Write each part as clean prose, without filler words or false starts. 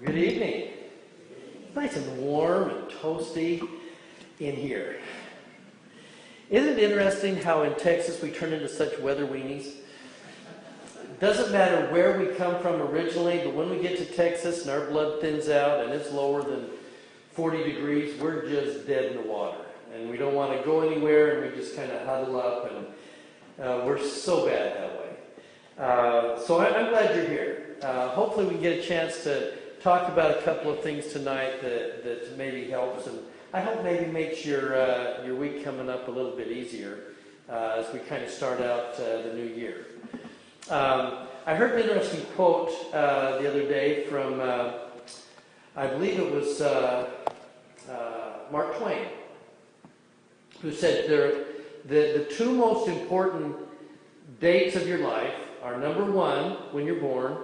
Good evening. Nice and warm and toasty in here. Isn't it interesting how in Texas we turn into such weather weenies? Doesn't matter where we come from originally, but when we get to Texas and our blood thins out and it's lower than 40 degrees, we're just dead in the water. And we don't want to go anywhere, and we just kind of huddle up, and we're so bad that way. So I'm glad you're here. Hopefully we can get a chance to talk about a couple of things tonight that maybe helps, and I hope maybe makes your week coming up a little bit easier as we kind of start out the new year. I heard an interesting quote the other day from, I believe it was Mark Twain, who said the two most important dates of your life are number one, when you're born,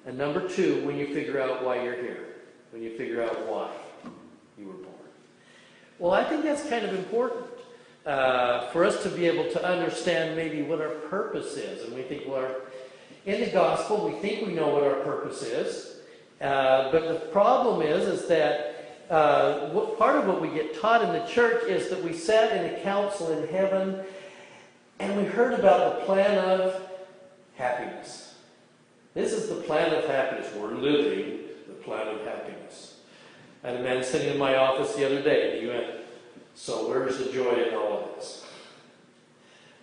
and number two, when you figure out why you're here, when you figure out why you were born. Well, I think that's kind of important for us to be able to understand maybe what our purpose is. And we think, well, in the gospel, we think we know what our purpose is. But the problem is that part of what we get taught in the church is that we sat in a council in heaven and we heard about the plan of happiness. This is the plan of happiness. We're living the plan of happiness. I had a man sitting in my office the other day, and he went, "So where's the joy in all of this?"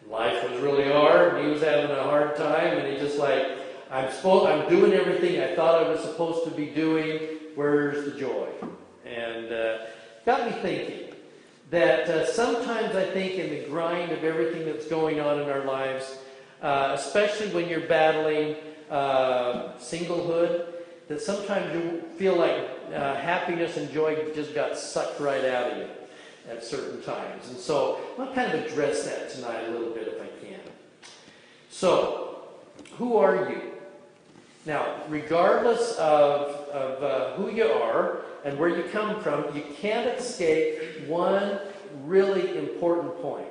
Life was really hard, and he was having a hard time, and he just like, I'm doing everything I thought I was supposed to be doing. Where's the joy? And got me thinking that sometimes I think in the grind of everything that's going on in our lives, especially when you're battling singlehood, that sometimes you feel like happiness and joy just got sucked right out of you at certain times. And so I'll kind of address that tonight a little bit if I can. So, who are you? Now, regardless of who you are and where you come from, you can't escape one really important point.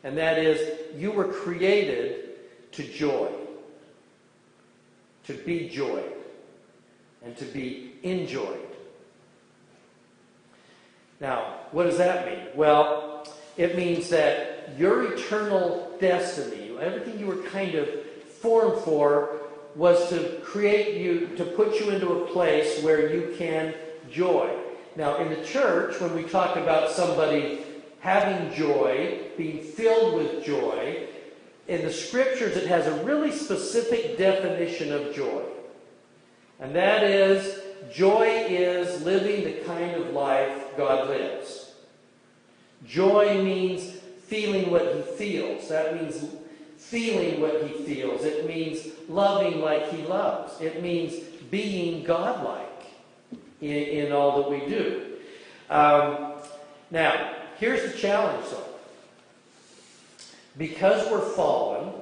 And that is, you were created to joy. To be joyed. And to be enjoyed. Now, what does that mean? Well, it means that your eternal destiny, everything you were kind of formed for, was to create you, to put you into a place where you can joy. Now, in the church, when we talk about somebody having joy, being filled with joy, in the scriptures it has a really specific definition of joy. And that is, joy is living the kind of life God lives. Joy means feeling what He feels. That means feeling what He feels. It means loving like He loves. It means being godlike in all that we do. Now, here's the challenge though. Because we're fallen,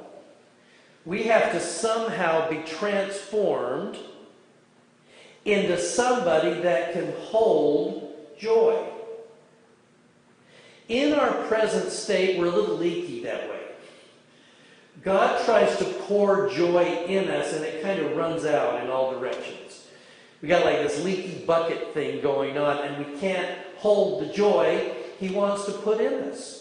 we have to somehow be transformed into somebody that can hold joy. In our present state, we're a little leaky that way. God tries to pour joy in us, and it kind of runs out in all directions. We got like this leaky bucket thing going on, and we can't hold the joy He wants to put in us.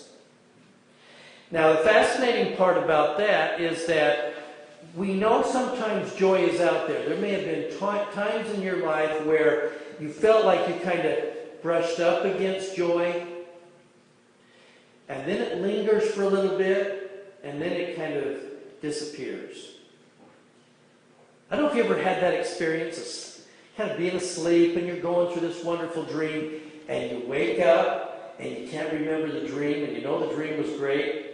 Now, the fascinating part about that is that we know sometimes joy is out there. There may have been times in your life where you felt like you kind of brushed up against joy, and then it lingers for a little bit, and then it kind of disappears. I don't know if you ever had that experience of kind of being asleep and you're going through this wonderful dream, and you wake up and you can't remember the dream, and you know the dream was great,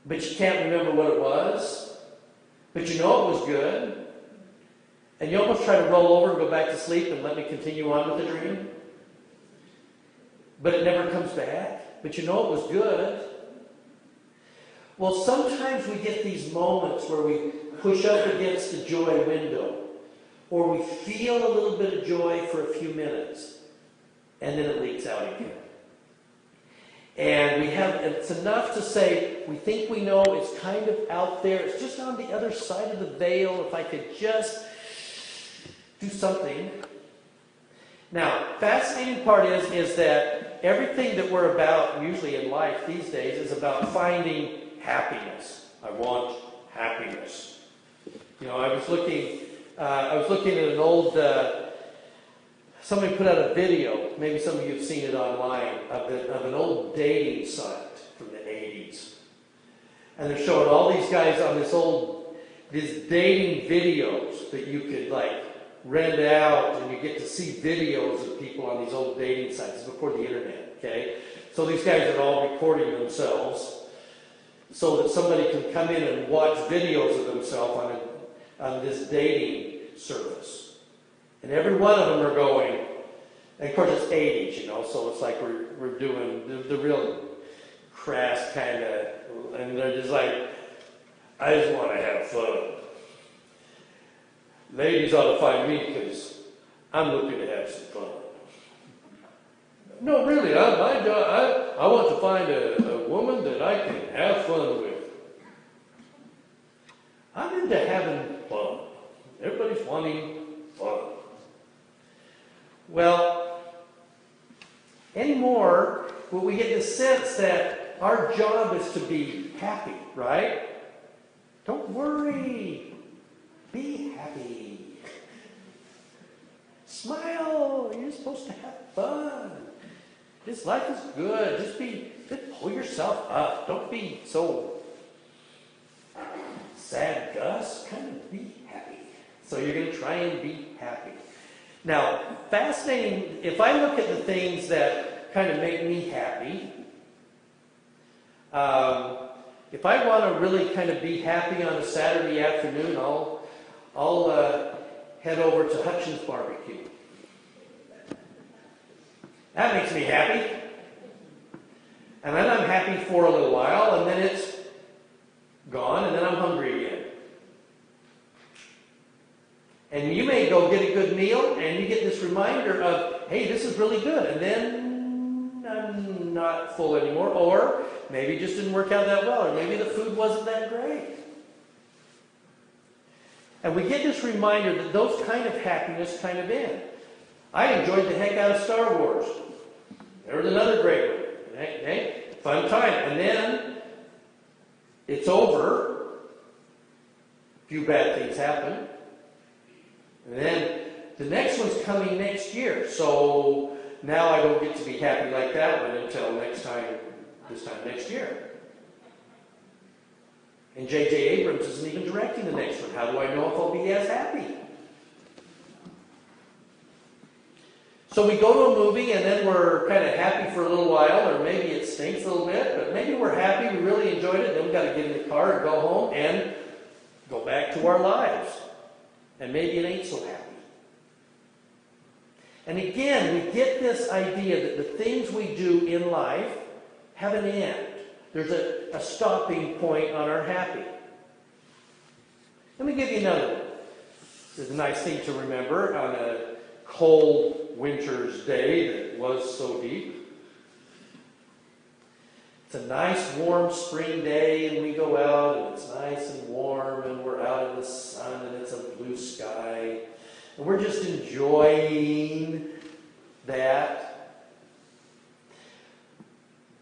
but you can't remember what it was, but you know it was good, and you almost try to roll over and go back to sleep and let me continue on with the dream, but it never comes back, but you know it was good. Well, sometimes we get these moments where we push up against the joy window, or we feel a little bit of joy for a few minutes, and then it leaks out again. And it's enough to say, we think we know, it's kind of out there, it's just on the other side of the veil, if I could just do something. Now, fascinating part is that everything that we're about usually in life these days is about finding happiness. I want happiness. You know, I was looking at an old, somebody put out a video, maybe some of you have seen it online, of an old dating site from the 80s. And they're showing all these guys on these dating videos that you could like rent out, and you get to see videos of people on these old dating sites before the internet, okay? So these guys are all recording themselves so that somebody can come in and watch videos of themselves on this dating service. And every one of them are going, and of course it's 80s, you know, so it's like we're doing the real crass kind of, and they're just like, I just want to have fun. Ladies ought to find me because I'm looking to have some fun. No, really, I want to find a woman that I can have fun with. I'm into having fun. Everybody's wanting fun. Well, anymore, we get the sense that our job is to be happy, right? Don't worry. Be happy. Smile. You're supposed to have fun. This life is good. Just pull yourself up. Don't be so sad, Gus. Kind of be happy. So you're going to try and be happy. Now, fascinating, if I look at the things that kind of make me happy, if I want to really kind of be happy on a Saturday afternoon, I'll head over to Hutchins Barbecue. That makes me happy. And then I'm happy for a little while, and then it's gone, and then I'm hungry again. And you may go get a good meal, and you get this reminder of, hey, this is really good. And then I'm not full anymore, or maybe it just didn't work out that well, or maybe the food wasn't that great. And we get this reminder that those kind of happiness kind of end. I enjoyed the heck out of Star Wars. There was another great one. Hey, fun time. And then it's over. A few bad things happen. And then the next one's coming next year. So now I don't get to be happy like that one until this time next year. And J.J. Abrams isn't even directing the next one. How do I know if I'll be as happy? So we go to a movie and then we're kind of happy for a little while, or maybe it stinks a little bit, but maybe we're happy, we really enjoyed it, then we've got to get in the car and go home and go back to our lives. And maybe it ain't so happy. And again, we get this idea that the things we do in life have an end. There's a stopping point on our happy. Let me give you another one. This is a nice thing to remember on a cold winter's day that was so deep. It's a nice warm spring day and we go out and it's nice and warm and we're out in the sun and it's a blue sky and we're just enjoying that.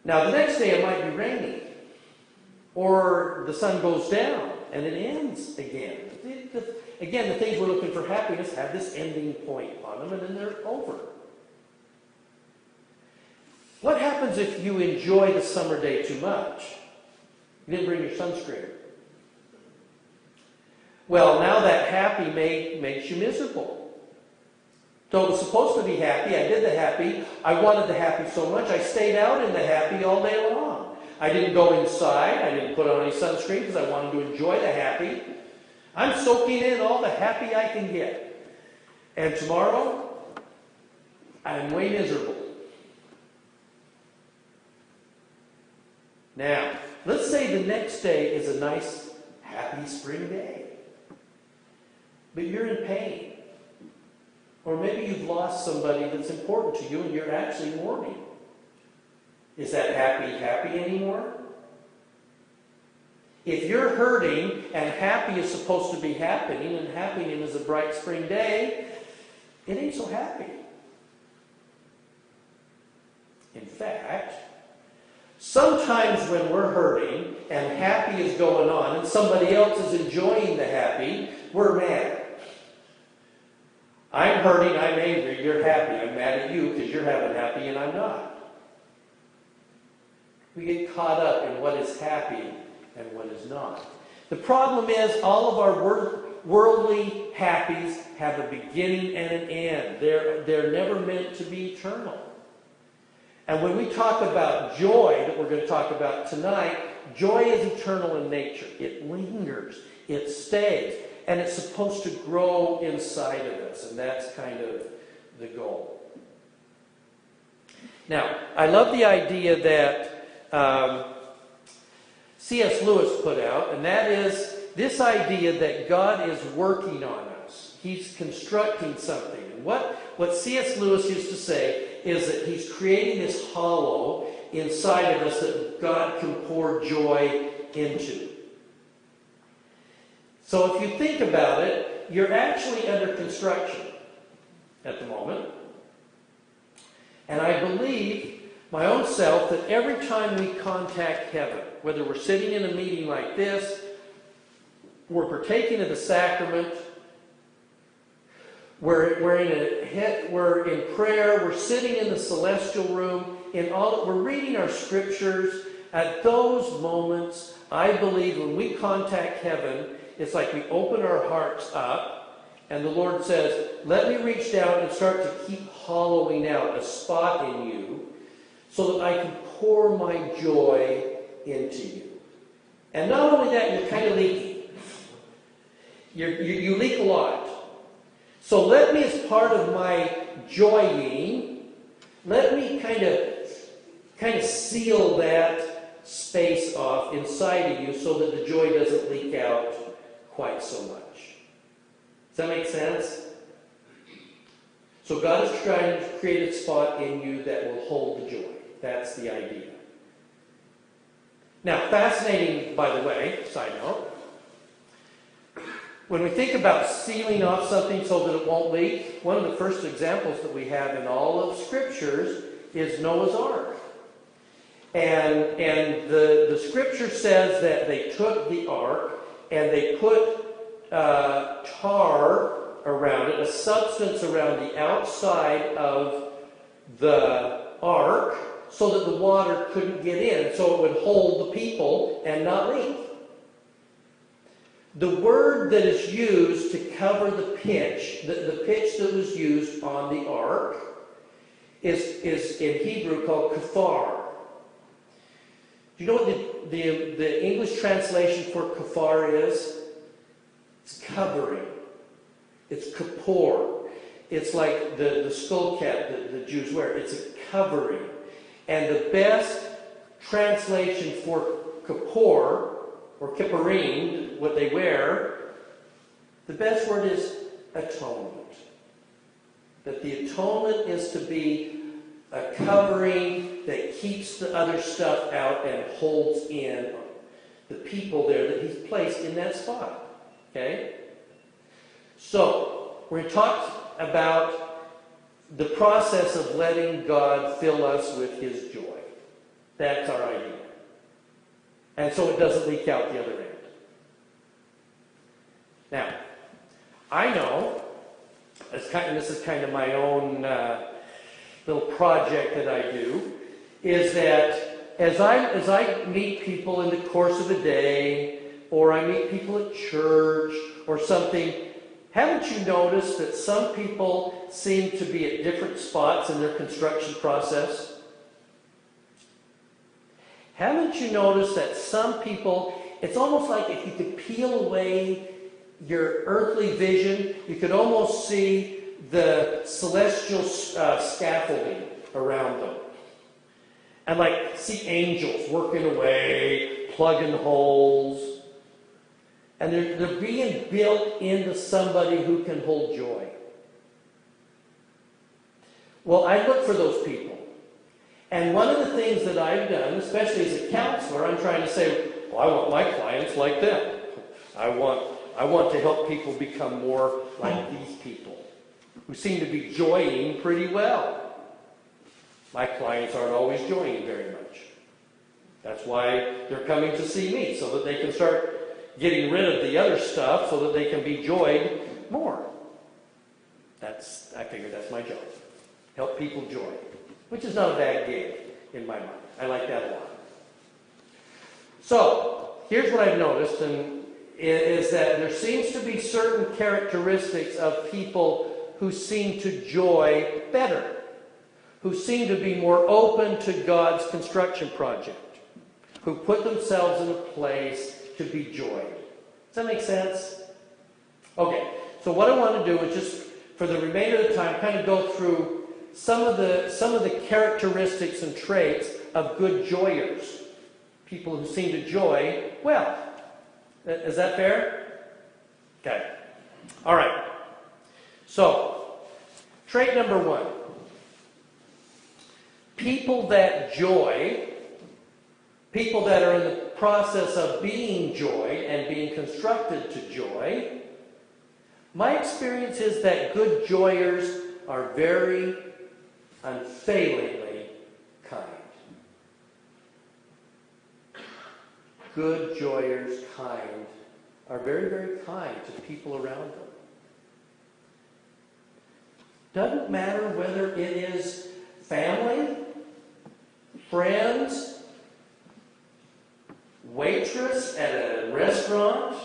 Now the next day it might be raining or the sun goes down and it ends again. Again, the things we're looking for happiness have this ending point on them and then they're over. What happens if you enjoy the summer day too much? You didn't bring your sunscreen. Well, now that happy makes you miserable. So it was supposed to be happy. I did the happy. I wanted the happy so much. I stayed out in the happy all day long. I didn't go inside. I didn't put on any sunscreen because I wanted to enjoy the happy. I'm soaking in all the happy I can get. And tomorrow, I'm way miserable. Now, let's say the next day is a nice, happy spring day. But you're in pain. Or maybe you've lost somebody that's important to you and you're actually mourning. Is that happy anymore? If you're hurting and happy is supposed to be happening and happening is a bright spring day, it ain't so happy. In fact, sometimes when we're hurting and happy is going on and somebody else is enjoying the happy, we're mad. I'm hurting, I'm angry, you're happy. I'm mad at you because you're having happy and I'm not. We get caught up in what is happy and what is not. The problem is all of our worldly happies have a beginning and an end. They're never meant to be eternal. And when we talk about joy, that we're going to talk about tonight, joy is eternal in nature. It lingers. It stays. And it's supposed to grow inside of us. And that's kind of the goal. Now, I love the idea that C.S. Lewis put out, and that is this idea that God is working on us. He's constructing something. And what C.S. Lewis used to say is that he's creating this hollow inside of us that God can pour joy into. So if you think about it, you're actually under construction at the moment. And I believe my own self that every time we contact heaven, whether we're sitting in a meeting like this, we're partaking of the sacrament, we're in prayer, we're sitting in the celestial room, we're reading our scriptures. At those moments, I believe when we contact heaven, it's like we open our hearts up, and the Lord says, let me reach down and start to keep hollowing out a spot in you so that I can pour my joy into you. And not only that, you're kind of leaky. You leak a lot. So let me, as part of my joying, let me kind of seal that space off inside of you so that the joy doesn't leak out quite so much. Does that make sense? So God is trying to create a spot in you that will hold the joy. That's the idea. Now, fascinating, by the way, side note, when we think about sealing off something so that it won't leak, one of the first examples that we have in all of Scriptures is Noah's Ark. And the Scripture says that they took the ark and they put tar around it, a substance around the outside of the ark, so that the water couldn't get in, so it would hold the people and not leak. The word that is used to cover the pitch, the pitch that was used on the ark, is in Hebrew called kafar. Do you know what the English translation for kafar is? It's covering. It's kapor. It's like the skull cap that the Jews wear. It's a covering. And the best translation for kapor, or kippurim, what they wear, the best word is atonement. That the atonement is to be a covering that keeps the other stuff out and holds in the people there that He's placed in that spot. Okay? So, we're going to talk about the process of letting God fill us with His joy. That's our idea. And so it doesn't leak out the other end. Now, I know, this is kind of my own little project that I do, is that as I meet people in the course of a day, or I meet people at church or something, haven't you noticed that some people seem to be at different spots in their construction process? Haven't you noticed that some people, it's almost like if you could peel away your earthly vision, you could almost see the celestial scaffolding around them. And like see angels working away, plugging holes. And they're being built into somebody who can hold joy. Well, I look for those people. And one of the things that I've done, especially as a counselor, I'm trying to say, well, I want my clients like them. I want to help people become more like these people. who seem to be joying pretty well. My clients aren't always joying very much. That's why they're coming to see me, so that they can start getting rid of the other stuff so that they can be joyed more. I figure that's my job. Help people joy, which is not a bad gig in my mind. I like that a lot. So, here's what I've noticed, and is that there seems to be certain characteristics of people who seem to joy better, who seem to be more open to God's construction project, who put themselves in a place to be joyed. Does that make sense? Okay, so what I want to do is just, for the remainder of the time, kind of go through some of the characteristics and traits of good joyers, people who seem to joy well. Is that fair? Okay. All right. So, trait number 1. People that joy, people that are in the process of being joyed and being constructed to joy, my experience is that good joyers are very unfailingly kind. Good joyers, kind, are very, very kind to people around them. Doesn't matter whether it is family, friends, waitress at a restaurant,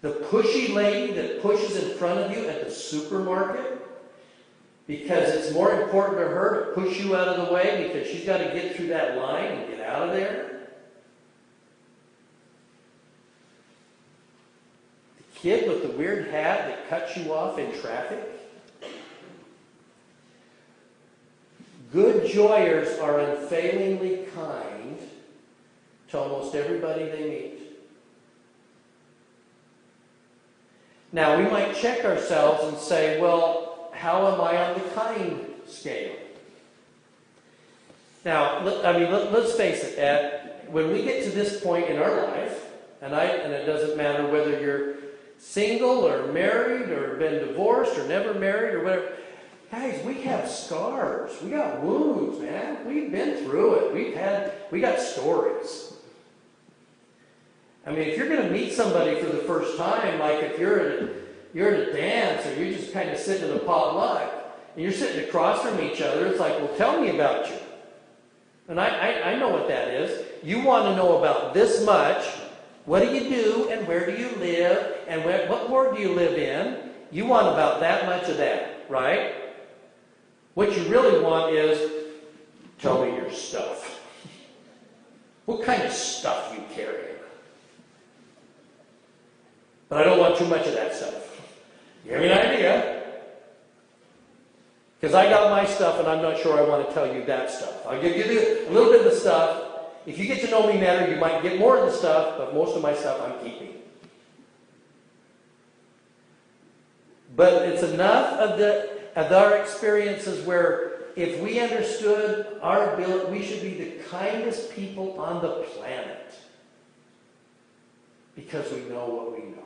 the pushy lady that pushes in front of you at the supermarket because it's more important to her to push you out of the way because she's got to get through that line and get out of there. The kid with the weird hat that cuts you off in traffic. Good joyers are unfailingly kind to almost everybody they meet. Now, we might check ourselves and say, well, how am I on the kind scale? Now, let's face it. When we get to this point in our life, and it doesn't matter whether you're single or married or been divorced or never married or whatever, guys, we have scars. We got wounds, man. We've been through it. We got stories. I mean, if you're going to meet somebody for the first time, like if you're at a dance or you're just kind of sitting at a potluck and you're sitting across from each other, it's like, well, tell me about you. And I know what that is. You want to know about this much. What do you do and where do you live and what ward do you live in? You want about that much of that, right? What you really want is, tell me your stuff. What kind of stuff you carry? But I don't want too much of that stuff. Give me an idea. Because I got my stuff and I'm not sure I want to tell you that stuff. I'll give you a little bit of the stuff. If you get to know me better, you might get more of the stuff, but most of my stuff I'm keeping. But it's enough of our experiences where if we understood our ability, we should be the kindest people on the planet. Because we know what we know.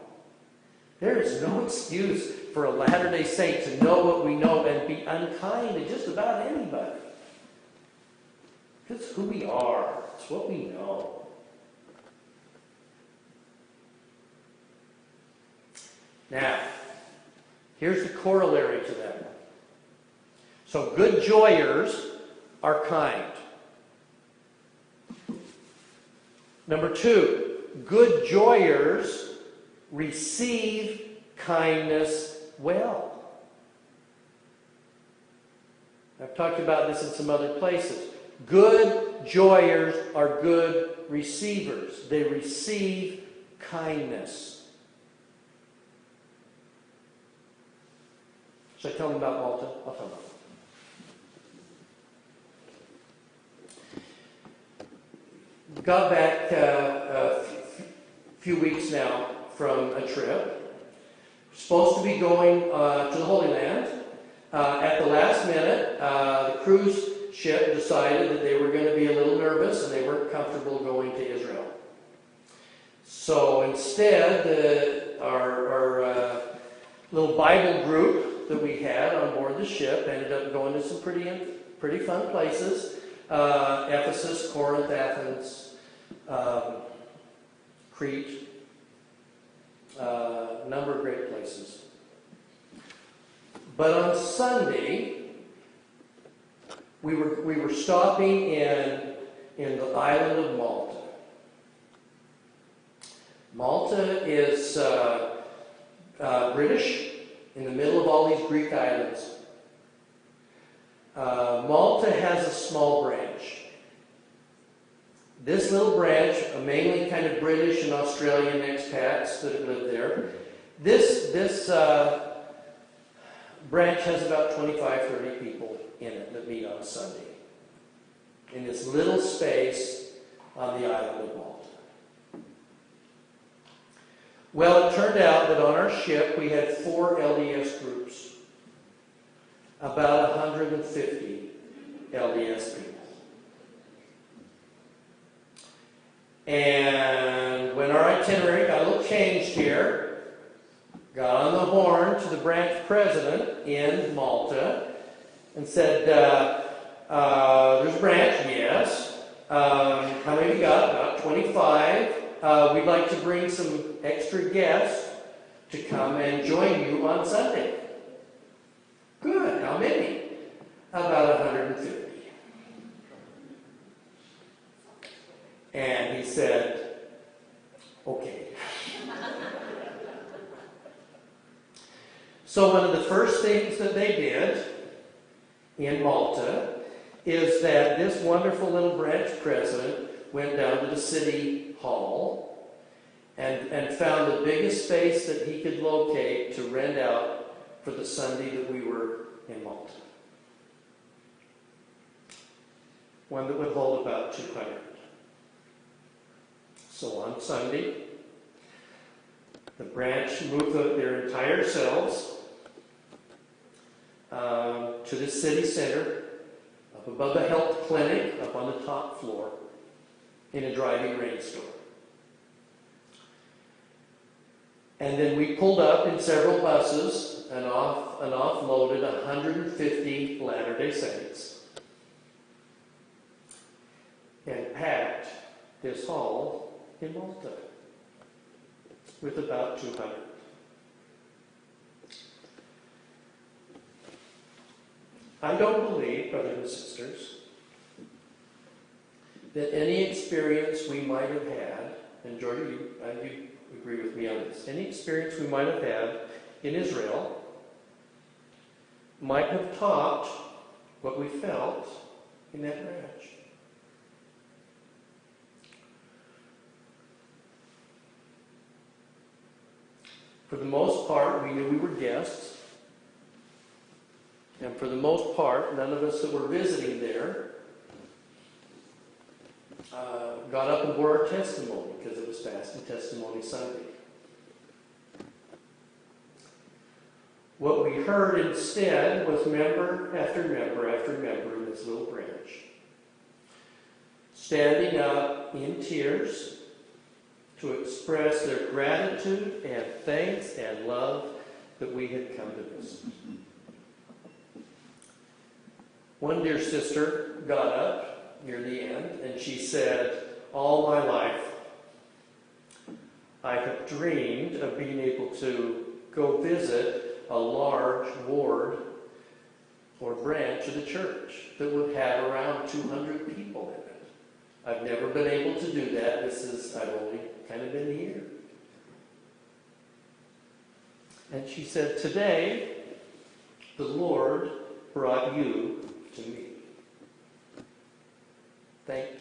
There is no excuse for a Latter-day Saint to know what we know and be unkind to just about anybody. It's who we are. It's what we know. Now, here's the corollary to that. So good joyers are kind. Number 2, good joyers receive kindness well. I've talked about this in some other places. Good joyers are good receivers. They receive kindness. Should I tell them about Malta? I'll tell them. Got back a few weeks now from a trip. Supposed to be going to the Holy Land. At the last minute, the cruise ship decided that they were going to be a little nervous and they weren't comfortable going to Israel. So instead, our little Bible group that we had on board the ship ended up going to some pretty fun places. Ephesus, Corinth, Athens, Crete, a number of great places. But on Sunday, we were stopping in the island of Malta. Malta is British, in the middle of all these Greek islands. Malta has a small branch. This little branch, mainly kind of British and Australian expats that live there, this branch has about 25, 30 people in it that meet on Sunday in this little space on the island of Malta. Well, it turned out that on our ship we had 4 LDS groups, about 150 LDS people. And when our itinerary got a little changed here, got on the horn to the branch president in Malta and said, there's a branch, yes. How many have you got? About 25. We'd like to bring some extra guests to come and join you on Sunday. Good. How many? About 150. And he said, okay. So one of the first things that they did in Malta is that this wonderful little branch president went down to the city hall and found the biggest space that he could locate to rent out for the Sunday that we were in Malta. One that would hold about 200. So on Sunday, the branch moved their entire selves to the city center, up above the health clinic, up on the top floor, in a driving rainstorm. And then we pulled up in several buses and offloaded 150 Latter-day Saints and packed this hall in Malta with about 200. I don't believe, brothers and sisters, that any experience we might have had, and Jordan, you agree with me on this, any experience we might have had in Israel might have topped what we felt in that ranch. For the most part, we knew we were guests. And for the most part, none of us that were visiting there got up and bore our testimony because it was Fast and Testimony Sunday. What we heard instead was member after member after member in this little branch standing up in tears to express their gratitude and thanks and love that we had come to visit. One dear sister got up near the end and she said, all my life I have dreamed of being able to go visit a large ward or branch of the church that would have around 200 people in it. I've never been able to do that. I've only kind of been here. And she said, today the Lord brought you to me. Thank you.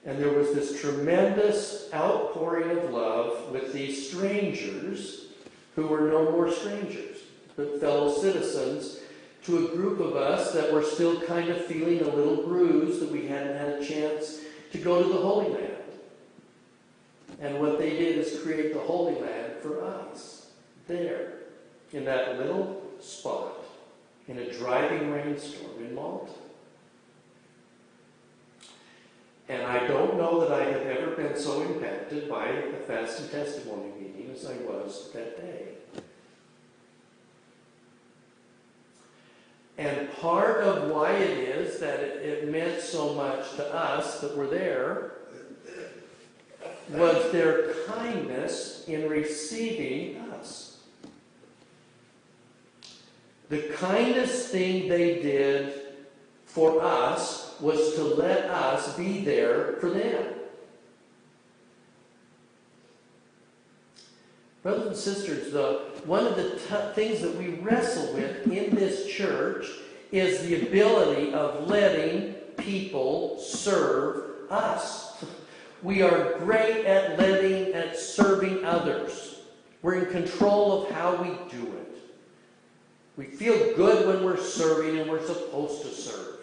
And there was this tremendous outpouring of love with these strangers who were no more strangers, but fellow citizens, to a group of us that were still kind of feeling a little bruised that we hadn't had a chance to go to the Holy Land. And what they did is create the Holy Land for us, there, in that little spot, in a driving rainstorm in Malta. And I don't know that I have ever been so impacted by a fast and testimony meeting as I was that day. And part of why it is that it meant so much to us that were there was their kindness in receiving us. The kindest thing they did for us was to let us be there for them. Brothers and sisters, one of the things that we wrestle with in this church is the ability of letting people serve us. We are great at serving others. We're in control of how we do it. We feel good when we're serving and we're supposed to serve.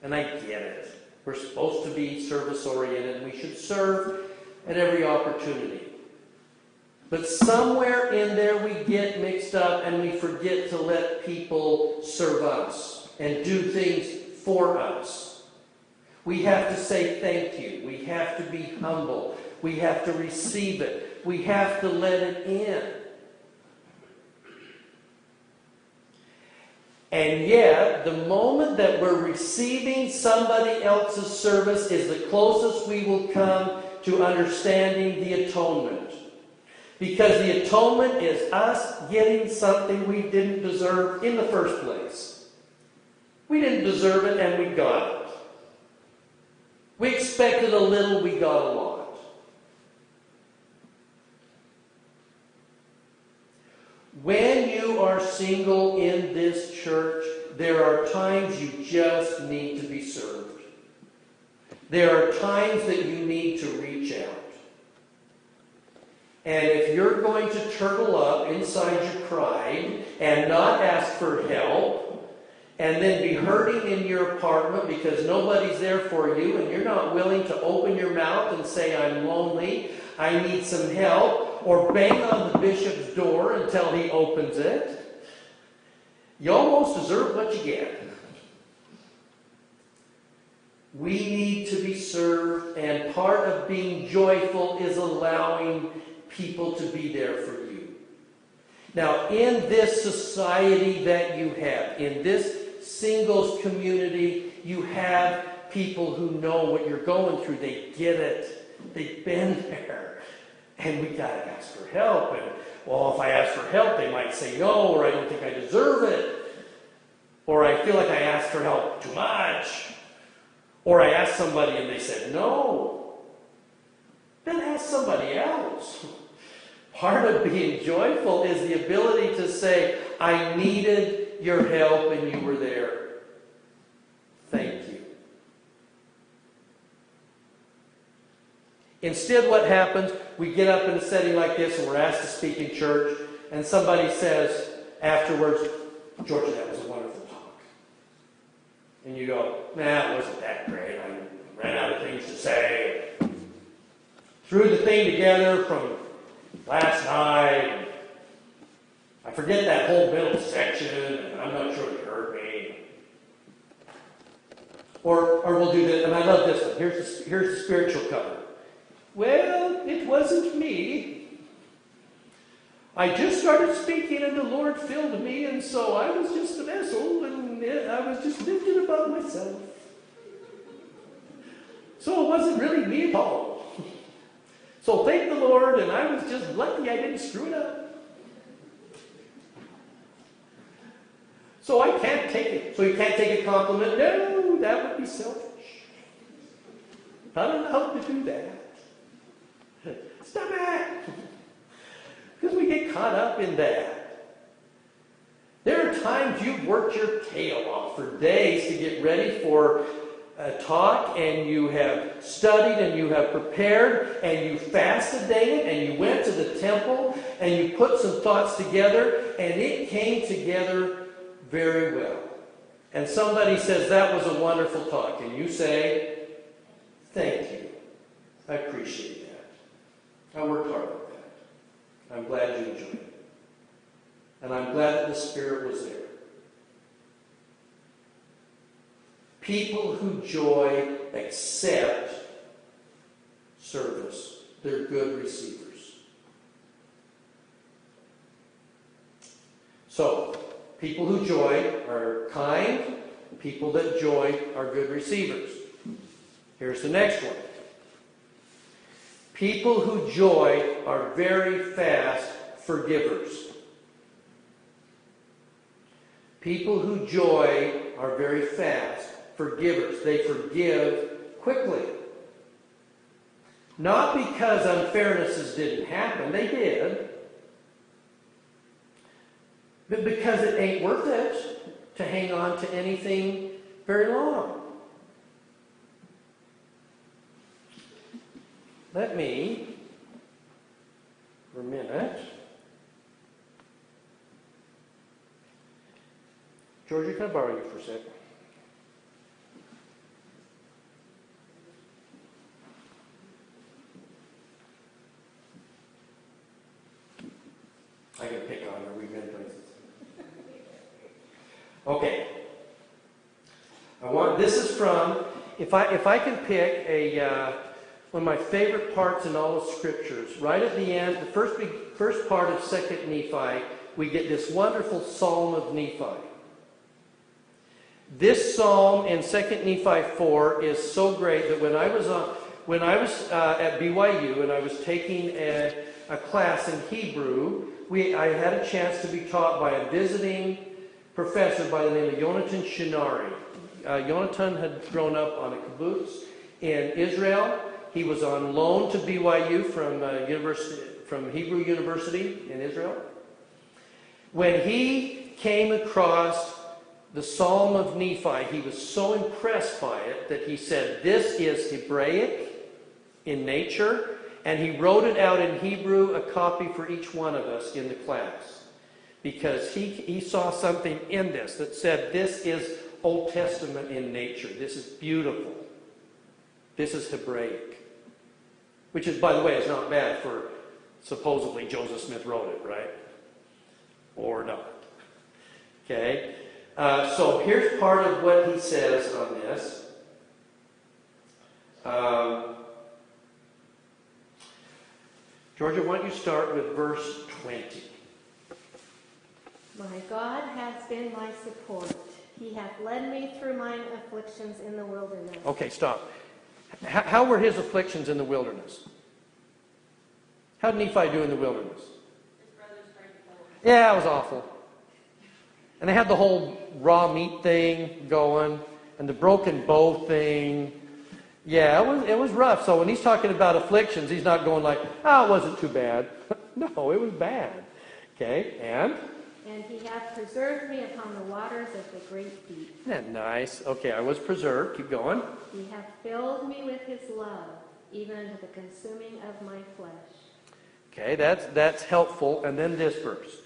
And I get it. We're supposed to be service-oriented and we should serve at every opportunity. But somewhere in there we get mixed up and we forget to let people serve us and do things for us. We have to say thank you. We have to be humble. We have to receive it. We have to let it in. And yet, the moment that we're receiving somebody else's service is the closest we will come to understanding the atonement. Because the atonement is us getting something we didn't deserve in the first place. We didn't deserve it and we got it. We expected a little, we got a lot. When you are single in this church, there are times you just need to be served. There are times that you need to reach out. And if you're going to turtle up inside your pride and not ask for help, and then be hurting in your apartment because nobody's there for you, and you're not willing to open your mouth and say, I'm lonely, I need some help, or bang on the bishop's door until he opens it, you almost deserve what you get. We need to be served, and part of being joyful is allowing people to be there for you. Now, in this society that you have, in this singles community, you have people who know what you're going through. They get it. They've been there. And we got to ask for help. And, well, if I ask for help, they might say no, or I don't think I deserve it. Or I feel like I asked for help too much. Or I asked somebody and they said no. Then ask somebody else. Part of being joyful is the ability to say, I needed your help and you were there. Thank you. Instead, what happens, we get up in a setting like this and we're asked to speak in church, and somebody says afterwards, Georgia, that was a wonderful talk. And you go, nah, it wasn't that great. I ran out of things to say. Threw the thing together from last night. I forget that whole middle section, and I'm not sure you heard me. Or we'll do this, and I love this one. Here's the spiritual cover. Well, it wasn't me. I just started speaking, and the Lord filled me, and so I was just a vessel, and I was just lifted above myself. So it wasn't really me at all. So thank the Lord, and I was just lucky I didn't screw it up. So I can't take it. So you can't take a compliment? No, that would be selfish. I don't know how to do that. Stop it! Because we get caught up in that. There are times you've worked your tail off for days to get ready for a talk, and you have studied and you have prepared and you fasted, David, and you went to the temple and you put some thoughts together, and it came together very well. And somebody says, that was a wonderful talk, and you say, thank you. I appreciate that. I worked hard on that. I'm glad you enjoyed it. And I'm glad that the Spirit was there. People who joy accept service. They're good receivers. So, people who joy are kind. People that joy are good receivers. Here's the next one. People who joy are very fast forgivers. People who joy are very fast forgivers. They forgive quickly. Not because unfairnesses didn't happen. They did. But because it ain't worth it to hang on to anything very long. Let me, for a minute. Georgia, can I borrow you for a sec? I can pick on her. We've been places. Okay. This is from, if I can pick one of my favorite parts in all of Scriptures, right at the end, the first part of 2nd Nephi, we get this wonderful Psalm of Nephi. This psalm in 2nd Nephi 4 is so great that when I was at BYU and I was taking a class in Hebrew, I had a chance to be taught by a visiting professor by the name of Yonatan Shinari. Yonatan had grown up on a kibbutz in Israel. He was on loan to BYU from Hebrew University in Israel. When he came across the Psalm of Nephi, he was so impressed by it that he said, this is Hebraic in nature, and he wrote it out in Hebrew, a copy for each one of us in the class. Because he saw something in this that said, this is Old Testament in nature. This is beautiful. This is Hebraic. Which is, by the way, is not bad for supposedly Joseph Smith wrote it, right? Or not. Okay? So here's part of what he says on this. Georgia, why don't you start with verse 20? My God has been my support. He hath led me through mine afflictions in the wilderness. Okay, stop. How were his afflictions in the wilderness? How did Nephi do in the wilderness? His brothers tried to kill him. Yeah, it was awful. And they had the whole raw meat thing going, and the broken bow thing. Yeah, it was rough. So when he's talking about afflictions, he's not going like, it wasn't too bad. No, it was bad. Okay, and he hath preserved me upon the waters of the great deep. Isn't that nice? Okay, I was preserved. Keep going. He hath filled me with his love, even unto the consuming of my flesh. Okay, that's helpful. And then this verse.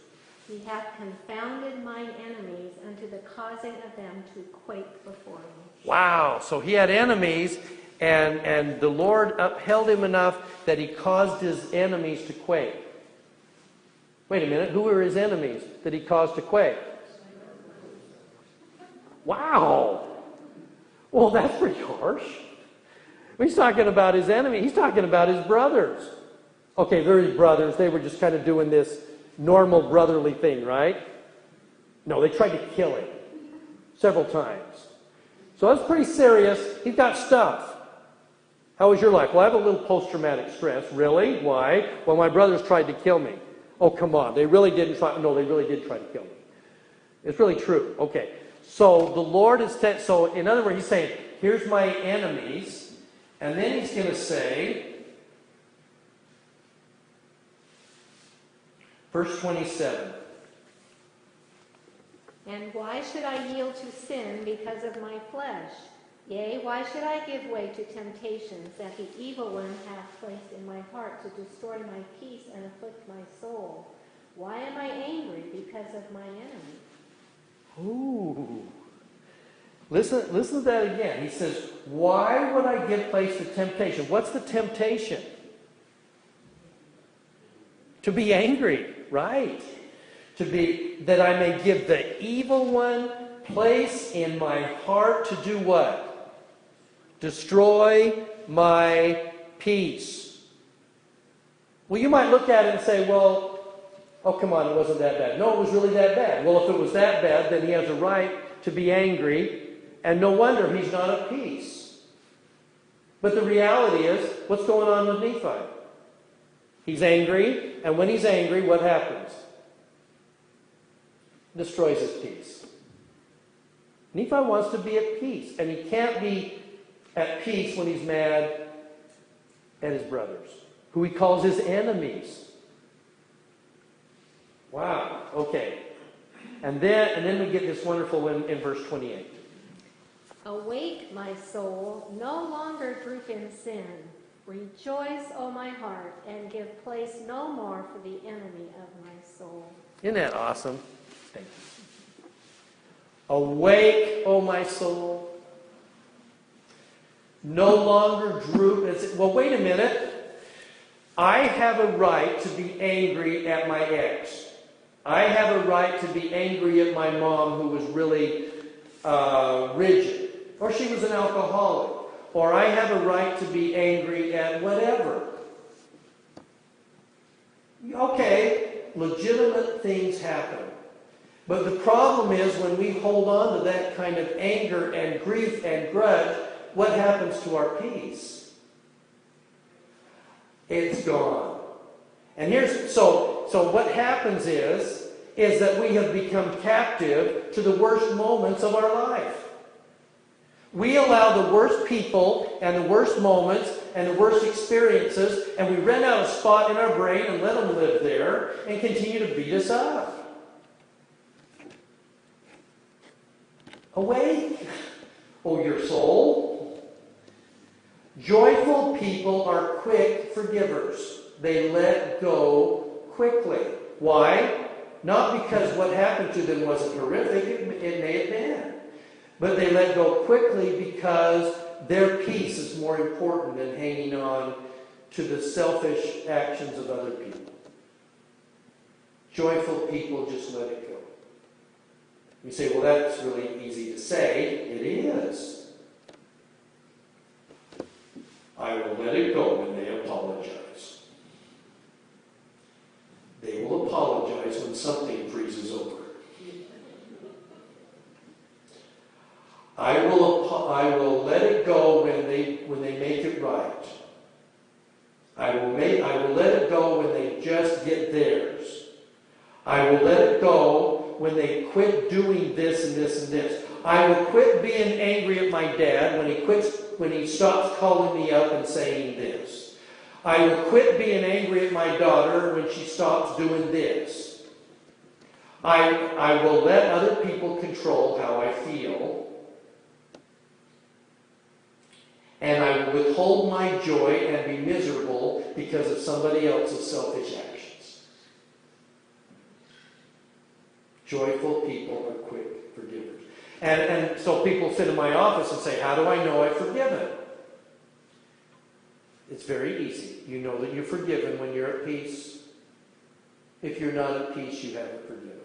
He hath confounded mine enemies unto the causing of them to quake before me. Wow, so he had enemies, and the Lord upheld him enough that he caused his enemies to quake. Wait a minute, who were his enemies that he caused to quake? Wow! Well, that's pretty harsh. He's talking about his enemy. He's talking about his brothers. Okay, they're his brothers. They were just kind of doing this normal brotherly thing, right? No, they tried to kill him several times. So that's pretty serious. He's got stuff. How was your life? Well, I have a little post-traumatic stress. Really? Why? Well, my brothers tried to kill me. Oh, come on. They really didn't try. No, they really did try to kill me. It's really true. Okay. So the Lord is... So in other words, he's saying, here's my enemies. And then he's going to say, verse 27. And why should I yield to sin because of my flesh? Yea, why should I give way to temptations that the evil one hath placed in my heart to destroy my peace and afflict my soul? Why am I angry because of my enemy? Ooh. Listen to that again. He says, why would I give place to temptation? What's the temptation? To be angry, right? To be, that I may give the evil one place in my heart to do what? Destroy my peace. Well, you might look at it and say, well, oh, come on, it wasn't that bad. No, it was really that bad. Well, if it was that bad, then he has a right to be angry, and no wonder he's not at peace. But the reality is, what's going on with Nephi? He's angry, and when he's angry, what happens? Destroys his peace. Nephi wants to be at peace, and he can't be at peace when he's mad at his brothers, who he calls his enemies. Wow, okay. And then we get this wonderful one in verse 28. Awake, my soul, no longer droop in sin. Rejoice, O my heart, and give place no more for the enemy of my soul. Isn't that awesome? Thank you. Awake, O my soul. No longer droop. Well, wait a minute. I have a right to be angry at my ex. I have a right to be angry at my mom, who was really rigid, or she was an alcoholic, or I have a right to be angry at whatever. Okay, legitimate things happen. But the problem is when we hold on to that kind of anger and grief and grudge, what happens to our peace? It's gone. And so what happens is that we have become captive to the worst moments of our life. We allow the worst people and the worst moments and the worst experiences, and we rent out a spot in our brain and let them live there and continue to beat us up. Awake, O your soul. Joyful people are quick forgivers. They let go quickly. Why? Not because what happened to them wasn't horrific, it may have been. But they let go quickly because their peace is more important than hanging on to the selfish actions of other people. Joyful people just let it go. You say, well, that's really easy to say. It is. I will let it go when they apologize. They will apologize when something freezes over. I will let it go when they make it right. I will let it go when they just get theirs. I will let it go when they quit doing this and this and this. I will quit being angry at my dad when he stops calling me up and saying this. I will quit being angry at my daughter when she stops doing this. I will let other people control how I feel. And I will withhold my joy and be miserable because of somebody else's selfish actions. Joyful people are quick forgivers. And so people sit in my office and say, how do I know I've forgiven? It's very easy. You know that you're forgiven when you're at peace. If you're not at peace, you haven't forgiven.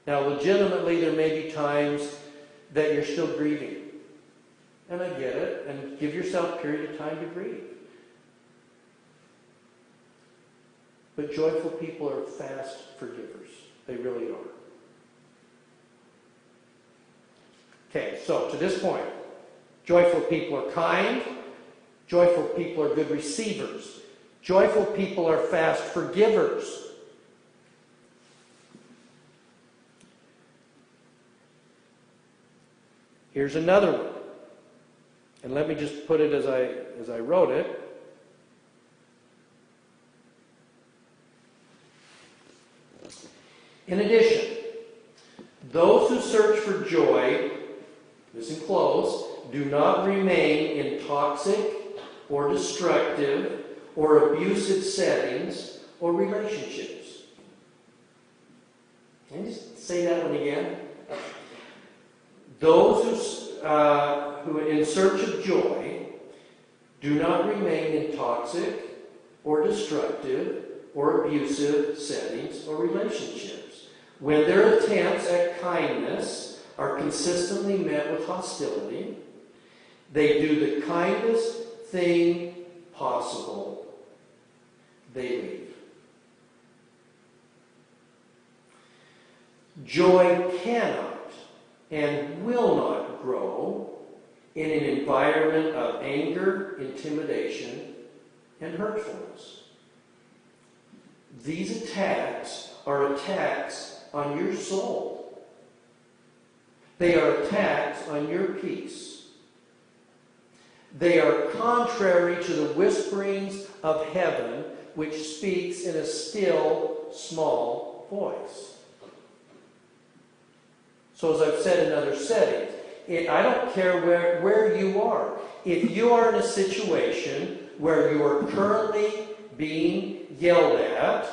Now, legitimately, there may be times that you're still grieving. And I get it. And give yourself a period of time to grieve. But joyful people are fast forgivers. They really are. Okay, so to this point, joyful people are kind. Joyful people are good receivers. Joyful people are fast forgivers. Here's another one. And let me just put it as I wrote it. In addition, those who search for joy, listen close, do not remain in toxic or destructive or abusive settings or relationships. Can you just say that one again? Those who are in search of joy do not remain in toxic or destructive or abusive settings or relationships. When their attempts at kindness are consistently met with hostility. They do the kindest thing possible. They leave. Joy cannot and will not grow in an environment of anger, intimidation, and hurtfulness. These attacks are attacks on your soul. They are attacks on your peace. They are contrary to the whisperings of heaven, which speaks in a still, small voice. So as I've said in other settings, I don't care where you are. If you are in a situation where you are currently being yelled at,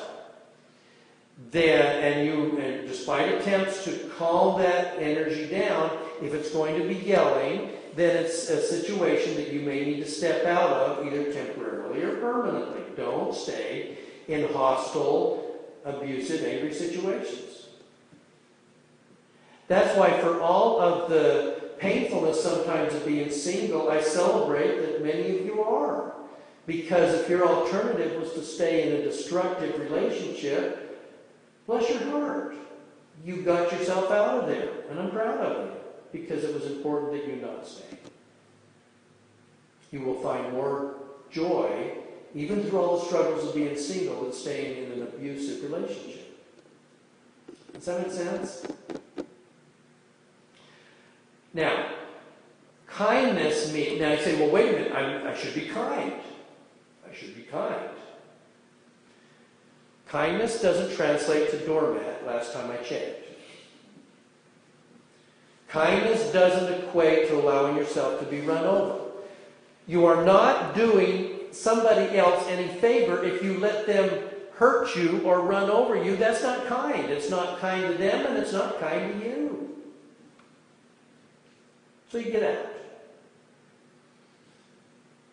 and despite attempts to calm that energy down, if it's going to be yelling, then it's a situation that you may need to step out of, either temporarily or permanently. Don't stay in hostile, abusive, angry situations. That's why for all of the painfulness sometimes of being single, I celebrate that many of you are. Because if your alternative was to stay in a destructive relationship, bless your heart, you got yourself out of there. And I'm proud of you, because it was important that you not stay. You will find more joy, even through all the struggles of being single, than staying in an abusive relationship. Does that make sense? Now, kindness means... Now you say, well, wait a minute, I should be kind. I should be kind. Kindness doesn't translate to doormat, last time I checked. Kindness doesn't equate to allowing yourself to be run over. You are not doing somebody else any favor if you let them hurt you or run over you. That's not kind. It's not kind to them, and it's not kind to you. So you get out.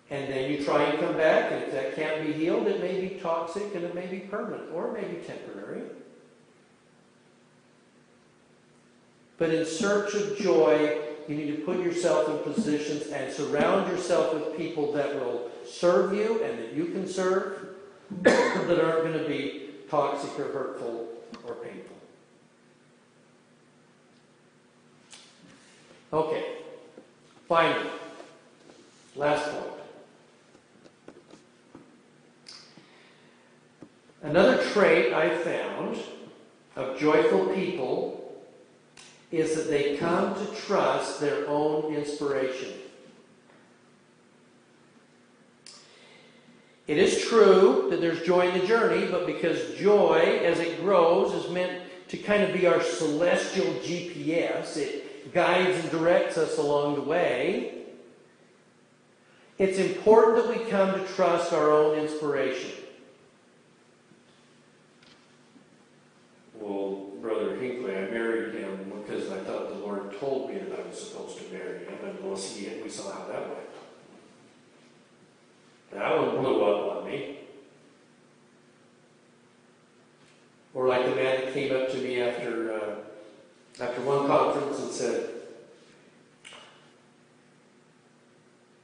And then you try and come back, and if that can't be healed, it may be toxic and it may be permanent, or it may be temporary. But in search of joy, you need to put yourself in positions and surround yourself with people that will serve you and that you can serve, that aren't going to be toxic or hurtful or painful. Okay. Finally, last point. Another trait I found of joyful people is that they come to trust their own inspiration. It is true that there's joy in the journey, but because joy, as it grows, is meant to kind of be our celestial GPS, it guides and directs us along the way. It's important that we come to trust our own inspiration. Well, Brother Hinckley, I married him because I thought the Lord told me that I was supposed to marry him, and we'll see it. We saw how that went. That one blew up on me. Or like the man that came up to me after one conference and said,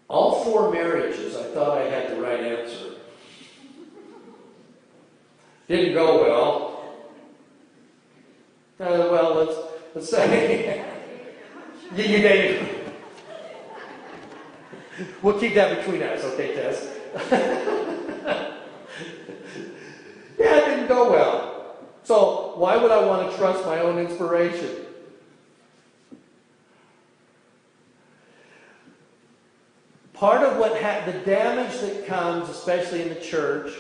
all 4 marriages, I thought I had the right answer. Didn't go well. Well, let's say you dated. We'll keep that between us, okay, Tess? Yeah, it didn't go well. So why would I want to trust my own inspiration? Part of the damage that comes, especially in the church,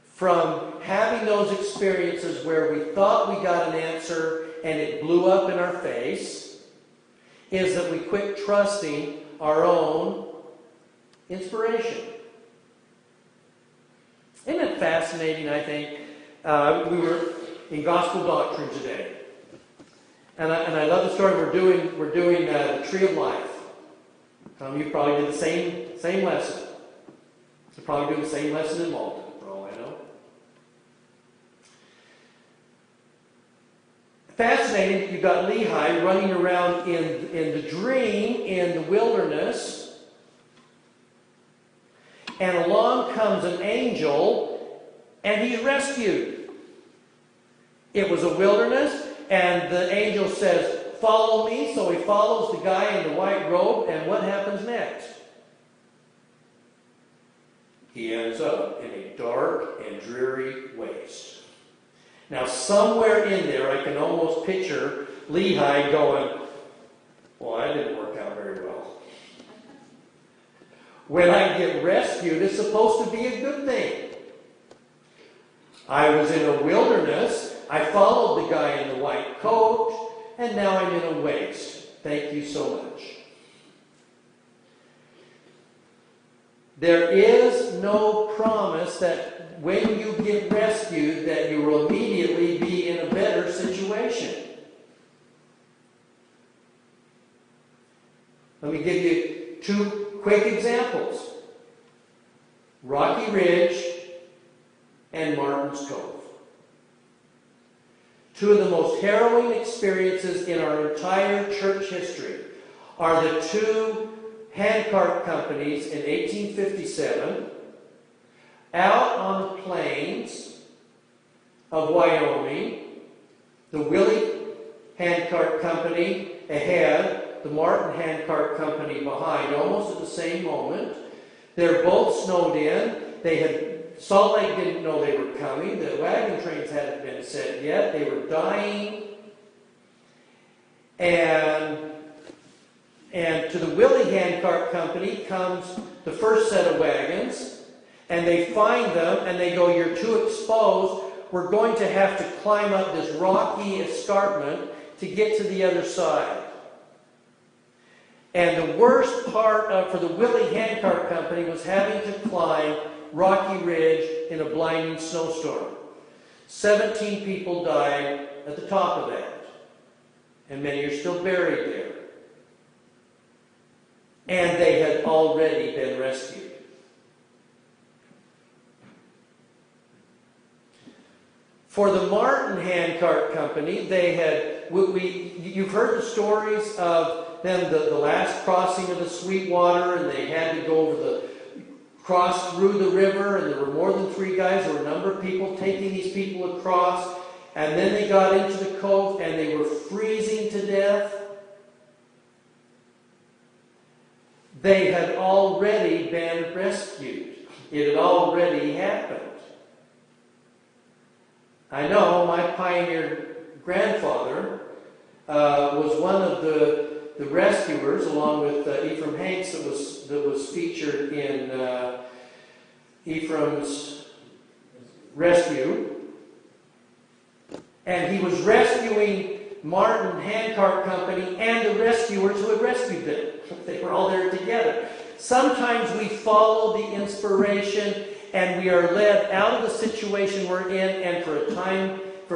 from having those experiences where we thought we got an answer and it blew up in our face, is that we quit trusting our own inspiration. Isn't it fascinating, I think? We were in Gospel Doctrine today. And I love the story. We're doing the Tree of Life. You probably did the same lesson. You're probably doing the same lesson in Malta, for all I know. fascinating that you've got Lehi running around in the dream in the wilderness, and along comes an angel, and he's rescued. It was a wilderness, and the angel says, "Follow me." So he follows the guy in the white robe, and what happens next? He ends up in a dark and dreary waste. Now, somewhere in there, I can almost picture Lehi going, "Well, that didn't work out very well. When I get rescued, it's supposed to be a good thing. I was in a wilderness, I followed the guy in the white coat, and now I'm in a waste. Thank you so much." There is no promise that when you get rescued that you will immediately be in a better situation. Let me give you two quick examples. Rocky Ridge and Martin's Cove. Two of the most harrowing experiences in our entire church history are the two handcart companies in 1857 out on the plains of Wyoming. The Willie Handcart Company ahead, the Martin Handcart Company behind, almost at the same moment. They're both snowed in. Salt Lake didn't know they were coming. The wagon trains hadn't been set yet. They were dying. And to the Willie Handcart Company comes the first set of wagons, and they find them, and they go, "You're too exposed. We're going to have to climb up this rocky escarpment to get to the other side." And the worst part for the Willie Handcart Company was having to climb Rocky Ridge in a blinding snowstorm. 17 people died at the top of that, and many are still buried there. And they had already been rescued. For the Martin Handcart Company, you've heard the stories of them, the last crossing of the Sweetwater, and they had to go cross through the river, and there were more than 3 guys. There were a number of people taking these people across, and then they got into the cove, and they were freezing to death. They had already been rescued. It had already happened. I know my pioneer grandfather was one of the rescuers, along with Ephraim Hanks, that was featured in Ephraim's rescue. And he was rescuing Martin Handcart Company and the rescuers who had rescued them. They were all there together. Sometimes we follow the inspiration and we are led out of the situation we're in, and for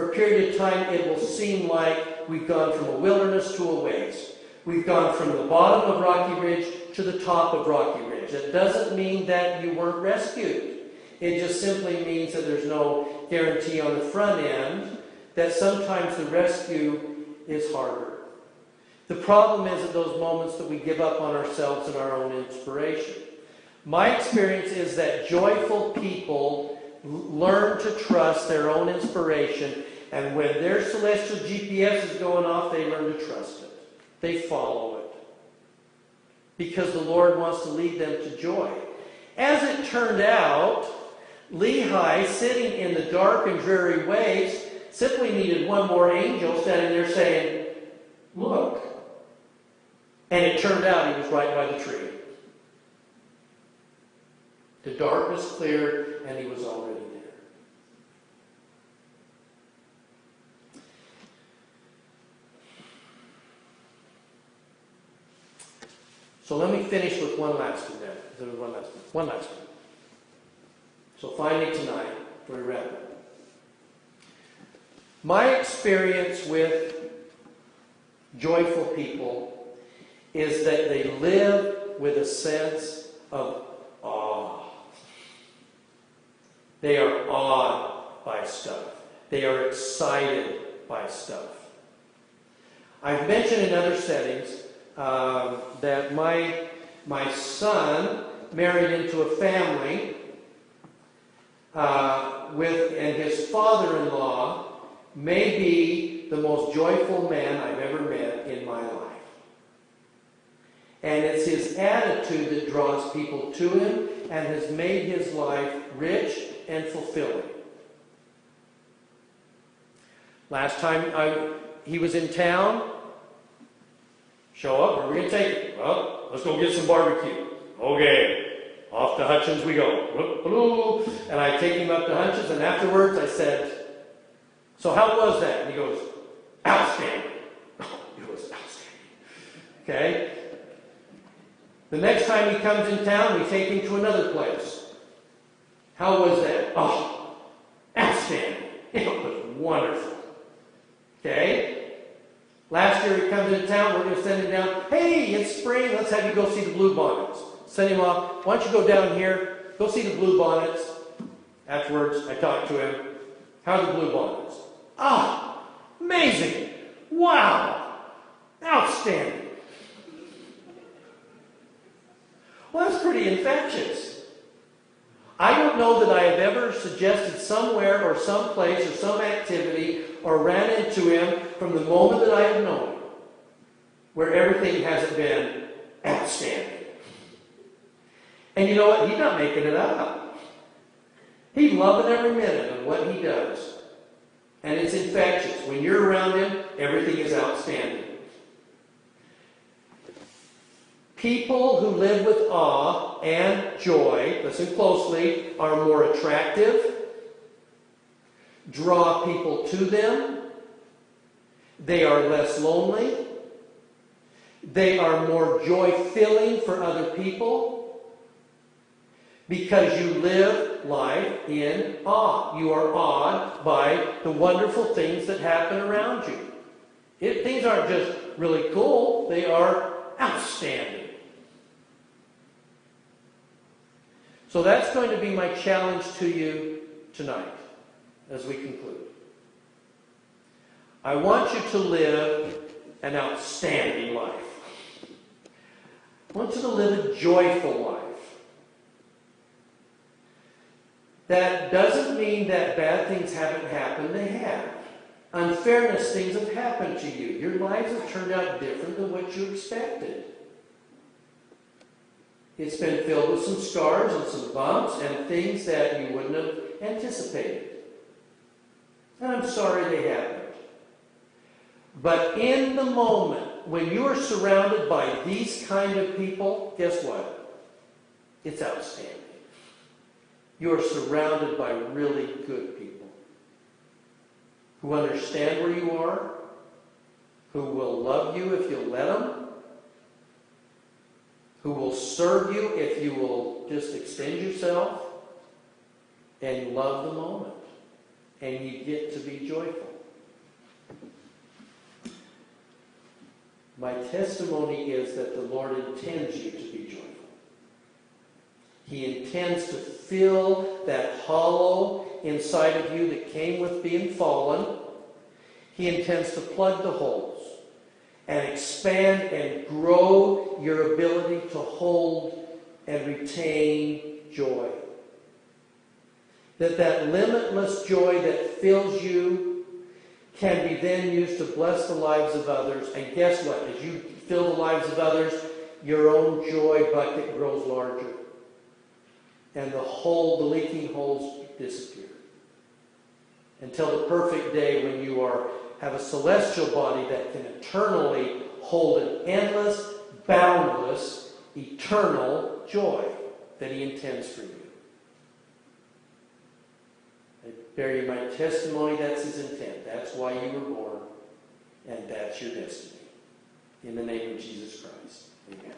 a period of time, it will seem like we've gone from a wilderness to a waste. We've gone from the bottom of Rocky Ridge to the top of Rocky Ridge. That doesn't mean that you weren't rescued. It just simply means that there's no guarantee on the front end, that sometimes the rescue is harder. The problem is at those moments that we give up on ourselves and our own inspiration. My experience is that joyful people learn to trust their own inspiration, and when their celestial GPS is going off, they learn to trust it. They follow it. Because the Lord wants to lead them to joy. As it turned out, Lehi, sitting in the dark and dreary waste, simply needed one more angel standing there saying, "Look." And it turned out he was right by the tree. The darkness cleared, and he was already there. So let me finish with one last one then. One last one. So finally tonight, we wrap up. My experience with joyful people is that they live with a sense of awe. They are awed by stuff. They are excited by stuff. I've mentioned in other settings that my son married into a family and his father-in-law may be the most joyful man I've ever met in my life. And it's his attitude that draws people to him and has made his life rich and fulfilling. Last time he was in town, show up, where are we going to take him? Well, let's go get some barbecue. Okay, off to Hutchins we go. And I take him up to Hutchins, and afterwards I said, so how was that? And he goes, outstanding. It was outstanding. Okay? The next time he comes in town, we take him to another place. How was that? Oh, outstanding. It was wonderful. Okay? Last year he comes into town, we're going to send him down. Hey, it's spring, let's have you go see the Bluebonnets. Send him off. Why don't you go down here, go see the Bluebonnets. Afterwards, I talk to him. How are the Bluebonnets? Ah, amazing. Wow. Outstanding. Well, that's pretty infectious. I don't know that I have ever suggested somewhere or someplace or some activity or ran into him from the moment that I have known him where everything hasn't been outstanding. And you know what? He's not making it up. He's loving every minute of what he does. And it's infectious. When you're around him, everything is outstanding. People who live with awe and joy, listen closely, are more attractive, draw people to them, they are less lonely, they are more joy-filling for other people, because you live life in awe. You are awed by the wonderful things that happen around you. Things aren't just really cool, they are outstanding. So that's going to be my challenge to you tonight as we conclude. I want you to live an outstanding life. I want you to live a joyful life. That doesn't mean that bad things haven't happened. They have. Unfairness, things have happened to you. Your lives have turned out different than what you expected. It's been filled with some scars and some bumps and things that you wouldn't have anticipated. And I'm sorry they happened. But in the moment, when you are surrounded by these kind of people, guess what? It's outstanding. You are surrounded by really good people who understand where you are, who will love you if you'll let them, who will serve you if you will just extend yourself, and you love the moment, and you get to be joyful. My testimony is that the Lord intends you to be joyful. He intends to fill that hollow inside of you that came with being fallen. He intends to plug the holes and expand and grow your ability to hold and retain joy. That limitless joy that fills you can be then used to bless the lives of others. And guess what? As you fill the lives of others, your own joy bucket grows larger. And the leaking holes disappear. Until the perfect day when you have a celestial body that can eternally hold an endless, boundless, eternal joy that He intends for you. I bear you my testimony, that's His intent. That's why you were born, and that's your destiny. In the name of Jesus Christ. Amen.